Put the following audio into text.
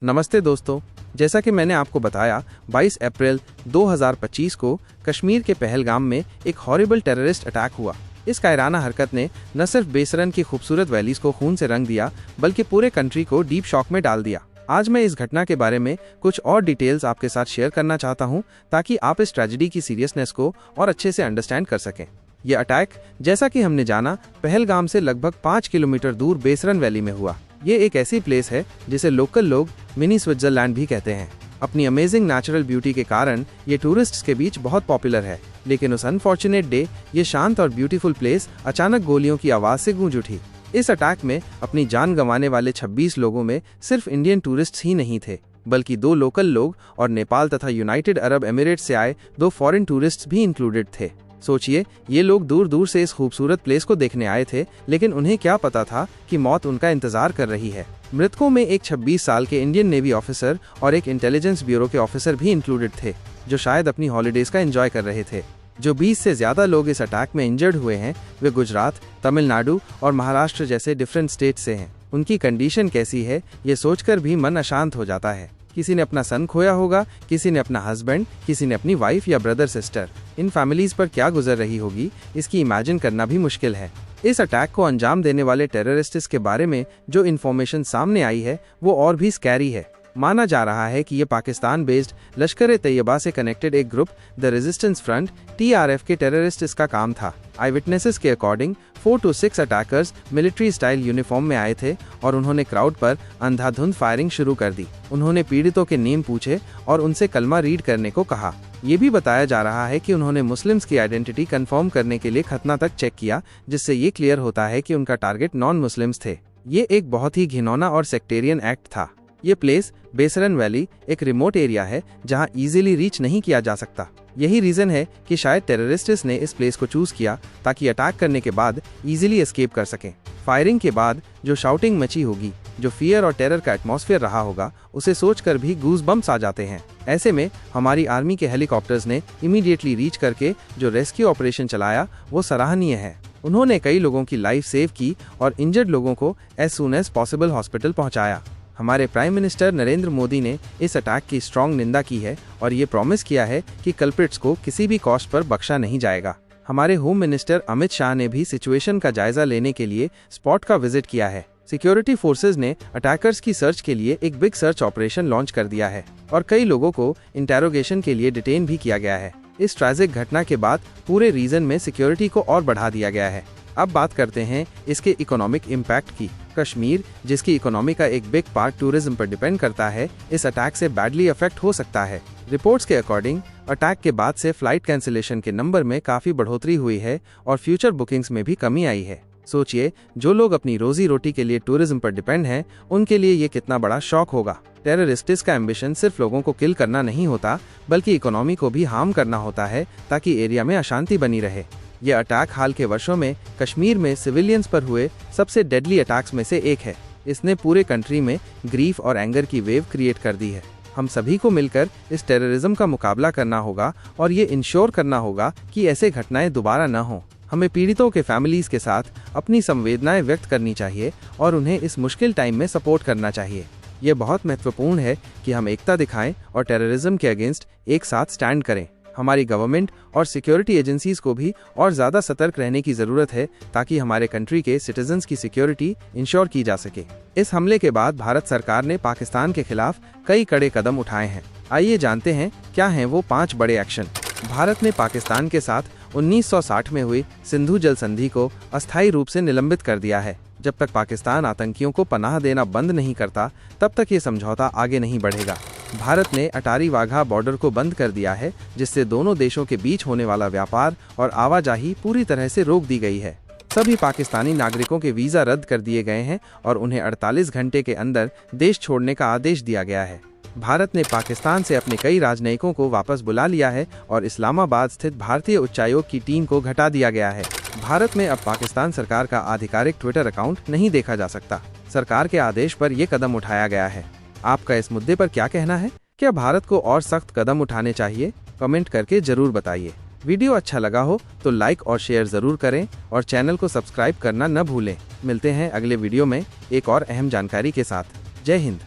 नमस्ते दोस्तों, जैसा कि मैंने आपको बताया 22 अप्रैल 2025 को कश्मीर के पहलगाम में एक हॉरिबल टेररिस्ट अटैक हुआ। इस कायराना हरकत ने न सिर्फ बेसरन की खूबसूरत वैलीज को खून से रंग दिया बल्कि पूरे कंट्री को डीप शॉक में डाल दिया। आज मैं इस घटना के बारे में कुछ और डिटेल्स आपके साथ शेयर करना चाहता हूं ताकि आप इस ट्रेजेडी की सीरियसनेस को और अच्छे से अंडरस्टैंड कर सकें। यह अटैक, जैसा कि हमने जाना, पहलगाम से लगभग 5 किलोमीटर दूर बेसरन वैली में हुआ। ये एक ऐसी प्लेस है जिसे लोकल लोग मिनी स्विट्जरलैंड भी कहते हैं। अपनी अमेजिंग नेचुरल ब्यूटी के कारण ये टूरिस्ट्स के बीच बहुत पॉपुलर है। लेकिन उस अनफॉर्चुनेट डे ये शांत और ब्यूटीफुल प्लेस अचानक गोलियों की आवाज से गूंज उठी। इस अटैक में अपनी जान गंवाने वाले 26 लोगों में सिर्फ इंडियन टूरिस्ट्स ही नहीं थे, बल्कि 2 लोकल लोग और नेपाल तथा यूनाइटेड अरब एमिरेट्स से आए 2 फॉरेन टूरिस्ट्स भी इंक्लूडेड थे। सोचिए, ये लोग दूर दूर से इस खूबसूरत प्लेस को देखने आए थे, लेकिन उन्हें क्या पता था कि मौत उनका इंतजार कर रही है। मृतकों में एक 26 साल के इंडियन नेवी ऑफिसर और एक इंटेलिजेंस ब्यूरो के ऑफिसर भी इंक्लूडेड थे, जो शायद अपनी हॉलिडेज का एंजॉय कर रहे थे। जो 20 से ज्यादा लोग इस अटैक में इंजर्ड हुए हैं, वे गुजरात, तमिलनाडु और महाराष्ट्र जैसे डिफरेंट स्टेट से हैं। उनकी कंडीशन कैसी है, ये सोचकर भी मन अशांत हो जाता है। किसी ने अपना सन खोया होगा, किसी ने अपना हस्बैंड, किसी ने अपनी वाइफ या ब्रदर सिस्टर। इन फैमिलीज पर क्या गुजर रही होगी, इसकी इमेजिन करना भी मुश्किल है। इस अटैक को अंजाम देने वाले टेररिस्ट्स के बारे में जो इन्फॉर्मेशन सामने आई है वो और भी स्कैरी है। माना जा रहा है कि ये पाकिस्तान बेस्ड लश्कर-ए-तैयबा से कनेक्टेड एक group the resistance front TRF के टेररिस्ट्स का काम था। आई विटनेसेस के according 4 to 6 attackers military style uniform में आए थे और उन्होंने क्राउड पर अंधाधुंध फायरिंग शुरू कर दी। उन्होंने पीड़ितों के नेम पूछे और उनसे कलमा रीड करने को कहा। ये भी बताया जा रहा है कि उन्होंने मुस्लिम्स की आइडेंटिटी कंफर्म करने के लिए खतना तक चेक किया, जिससे ये क्लियर होता है कि उनका टारगेट नॉन मुस्लिम्स थे। ये एक बहुत ही घिनौना और सेक्टेरियन एक्ट था। ये प्लेस बेसरन वैली एक रिमोट एरिया है जहां इजीली रीच नहीं किया जा सकता। यही रीजन है कि शायद टेररिस्ट्स ने इस प्लेस को चूज किया ताकि अटैक करने के बाद इजीली एस्केप कर सकें। फायरिंग के बाद जो शाउटिंग मची होगी, जो फियर और टेरर का एटमॉस्फेयर रहा होगा, उसे सोचकर भी गूज बम्प्स आ जाते हैं। ऐसे में हमारी आर्मी के हेलीकॉप्टर्स ने इमीडिएटली रीच करके जो रेस्क्यू ऑपरेशन चलाया वो सराहनीय है। उन्होंने कई लोगों की लाइफ सेव की और इंजर्ड लोगों को as soon as possible hospital पहुंचाया। हमारे प्राइम मिनिस्टर नरेंद्र मोदी ने इस अटैक की स्ट्रॉन्ग निंदा की है और ये प्रॉमिस किया है कि कल्प्रिट्स को किसी भी कॉस्ट पर बख्शा नहीं जाएगा। हमारे होम मिनिस्टर अमित शाह ने भी सिचुएशन का जायजा लेने के लिए स्पॉट का विजिट किया है। सिक्योरिटी फोर्सेज ने अटैकर्स की सर्च के लिए एक बिग सर्च ऑपरेशन लॉन्च कर दिया है और कई लोगों को इंटेरोगेशन के लिए डिटेन भी किया गया है। इस ट्रैजिक घटना के बाद पूरे रीजन में सिक्योरिटी को और बढ़ा दिया गया है। अब बात करते हैं इसके इकोनॉमिक इम्पैक्ट की। कश्मीर, जिसकी इकोनॉमी का एक बिग पार्ट टूरिज्म पर डिपेंड करता है, इस अटैक से बैडली अफेक्ट हो सकता है। रिपोर्ट्स के अकॉर्डिंग अटैक के बाद से फ्लाइट कैंसिलेशन के नंबर में काफी बढ़ोतरी हुई है और फ्यूचर बुकिंग्स में भी कमी आई है। सोचिए, जो लोग अपनी रोजी रोटी के लिए टूरिज्म पर डिपेंड हैं, उनके लिए ये कितना बड़ा शॉक होगा। टेररिस्ट्स का एम्बिशन सिर्फ लोगों को किल करना नहीं होता, बल्कि इकोनॉमी को भी हार्म करना होता है ताकि एरिया में अशांति बनी रहे। यह अटैक हाल के वर्षों में कश्मीर में सिविलियंस पर हुए सबसे डेडली अटैक्स में से एक है। इसने पूरे कंट्री में ग्रीफ और एंगर की वेव क्रिएट कर दी है। हम सभी को मिलकर इस टेररिज्म का मुकाबला करना होगा और ये इंश्योर करना होगा कि ऐसे घटनाएं दोबारा न हों। हमें पीड़ितों के फैमिलीज के साथ अपनी संवेदनाएं व्यक्त करनी चाहिए और उन्हें इस मुश्किल टाइम में सपोर्ट करना चाहिए। ये बहुत महत्वपूर्ण है कि हम एकता दिखाएं और टेररिज्म के अगेंस्ट एक साथ स्टैंड करें। हमारी गवर्नमेंट और सिक्योरिटी एजेंसीज को भी और ज्यादा सतर्क रहने की जरूरत है ताकि हमारे कंट्री के सिटीजन्स की सिक्योरिटी इंश्योर की जा सके। इस हमले के बाद भारत सरकार ने पाकिस्तान के खिलाफ कई कड़े कदम उठाए हैं। आइए जानते हैं क्या हैं वो 5 बड़े एक्शन। भारत ने पाकिस्तान के साथ 1960 में हुई सिंधु जल संधि को अस्थायी रूप से निलंबित कर दिया है। जब तक पाकिस्तान आतंकियों को पनाह देना बंद नहीं करता, तब तक ये समझौता आगे नहीं बढ़ेगा। भारत ने अटारी वाघा बॉर्डर को बंद कर दिया है, जिससे दोनों देशों के बीच होने वाला व्यापार और आवाजाही पूरी तरह से रोक दी गई है। सभी पाकिस्तानी नागरिकों के वीजा रद्द कर दिए गए हैं और उन्हें 48 घंटे के अंदर देश छोड़ने का आदेश दिया गया है। भारत ने पाकिस्तान से अपने कई राजनयिकों को वापस बुला लिया है और इस्लामाबाद स्थित भारतीय उच्चायोग की टीम को घटा दिया गया है। भारत में अब पाकिस्तान सरकार का आधिकारिक ट्विटर अकाउंट नहीं देखा जा सकता। सरकार के आदेश पर यह कदम उठाया गया है। आपका इस मुद्दे पर क्या कहना है? क्या भारत को और सख्त कदम उठाने चाहिए? कमेंट करके जरूर बताइए। वीडियो अच्छा लगा हो तो लाइक और शेयर जरूर करें और चैनल को सब्सक्राइब करना न भूलें। मिलते हैं अगले वीडियो में एक और अहम जानकारी के साथ। जय हिंद।